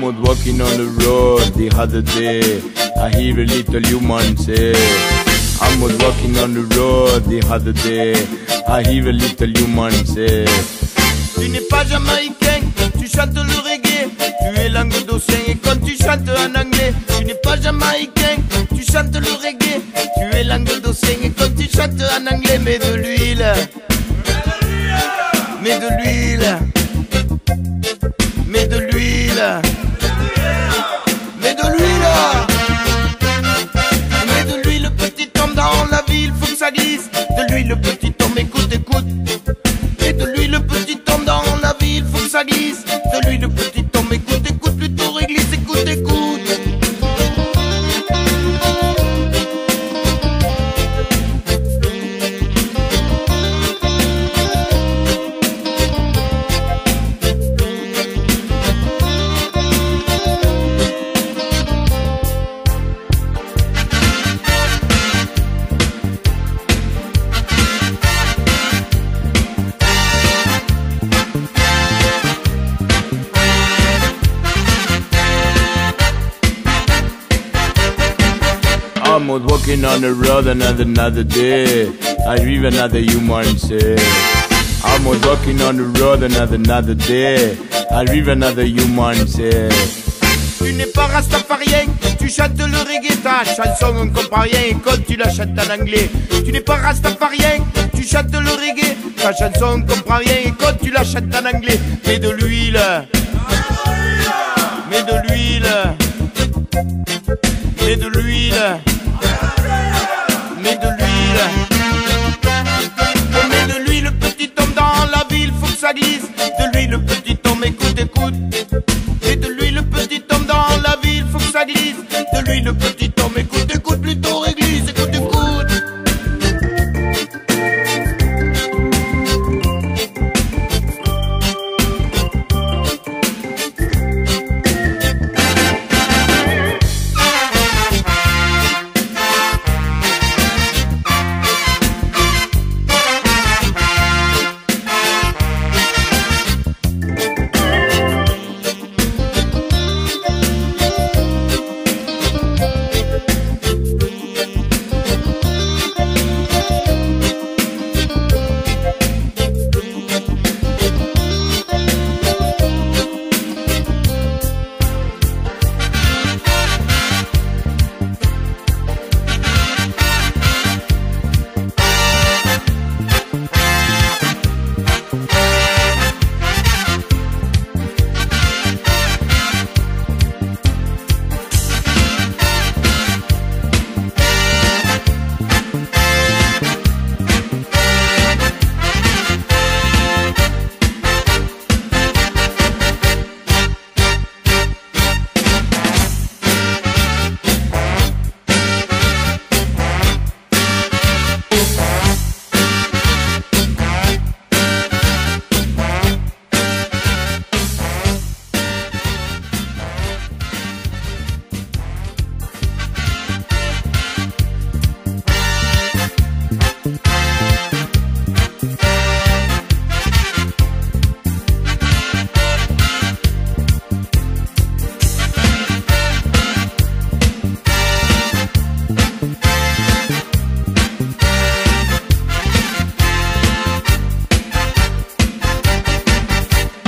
was walking on the road the other day. I hear a little human say. I was walking on the road the other day. I hear a little human say. Tu n'es pas jamaïcain, tu chantes le reggae. Tu es languedocien et quand tu chantes en anglais. Tu n'es pas jamaïcain, tu chantes le reggae. Tu es languedocien et quand tu chantes en anglais. Mets de l'huile, mets de l'huile, mets de l'huile, mets de l'huile, mets de l'huile. Petit homme dans la ville, faut que ça glisse. De l'huile, petit homme, écoute, écoute. Mets de l'huile, petit homme dans la ville, faut que ça glisse. De l'huile, petit homme, écoute, écoute, plutôt réglisse, écoute, écoute. I was walking on the road another day. I hear another human say. I was walking on the road another day. I hear another human say. Tu n'es pas rastafarien, tu chantes le reggae. Ta chanson on comprend rien et quand tu la chantes en anglais. Tu n'es pas rastafarien, tu chantes le reggae. Ta chanson on comprend rien et quand tu la chantes en anglais. Mets de l'huile, mets de l'huile, mets de l'huile, mets de l'huile. Mets de l'huile, petit homme dans la ville, faut que ça glisse. De l'huile, petit homme, écoute, écoute. Mets de l'huile, petit homme dans la ville, faut que ça glisse. De l'huile, petit homme, écoute, écoute, plutôt réglisse, écoute, écoute.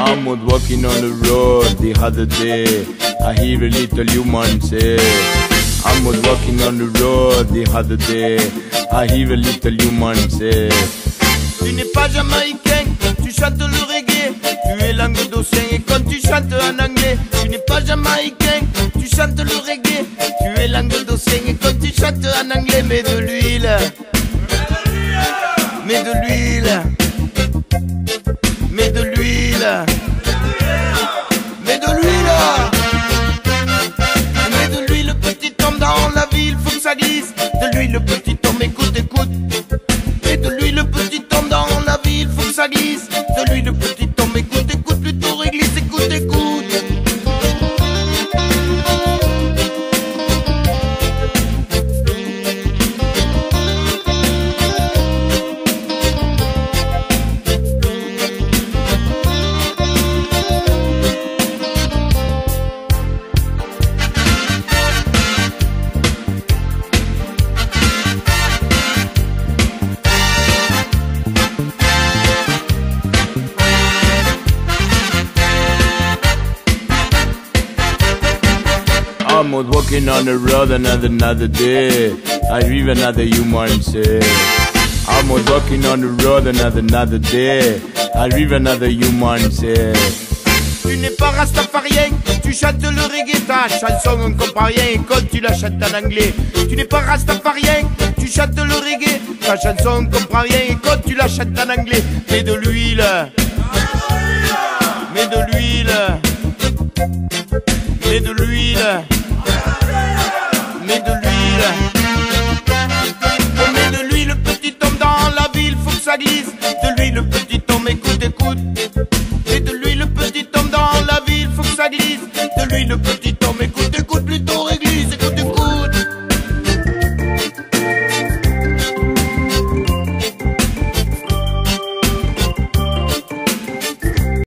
I was walking on the road the other day. I hear a little human say. I was walking on the road the other day. I hear a little human say. Tu n'es pas jamaïcain, tu chantes le reggae. Tu es languedocien et quand tu chantes en anglais. Tu n'es pas jamaïcain, tu chantes le reggae. Tu es languedocien et quand tu chantes en anglais. Mets de l'huile, mets de l'huile, mets de l'huile, mets de l'huile, mets de l'huile, petit homme dans la ville, faut que ça glisse. De l'huile, petit homme, écoute, écoute. Mets de l'huile, petit homme dans la ville, faut que ça glisse. De l'huile, petit homme, écoute, écoute, plutôt réglisse, écoute, écoute. I'm out walking on the road another day. I live another human say. I'm out walking on the road another day. I live another human say. Tu n'es pas rastafarien, tu chantes le reggae, ta chanson on comprend rien quand tu la chantes en anglais. Tu n'es pas rastafarien, tu chantes le reggae, ta chanson on comprend rien quand tu la chantes en anglais. Mets de l'huile, mets de l'huile, mets de l'huile, mets de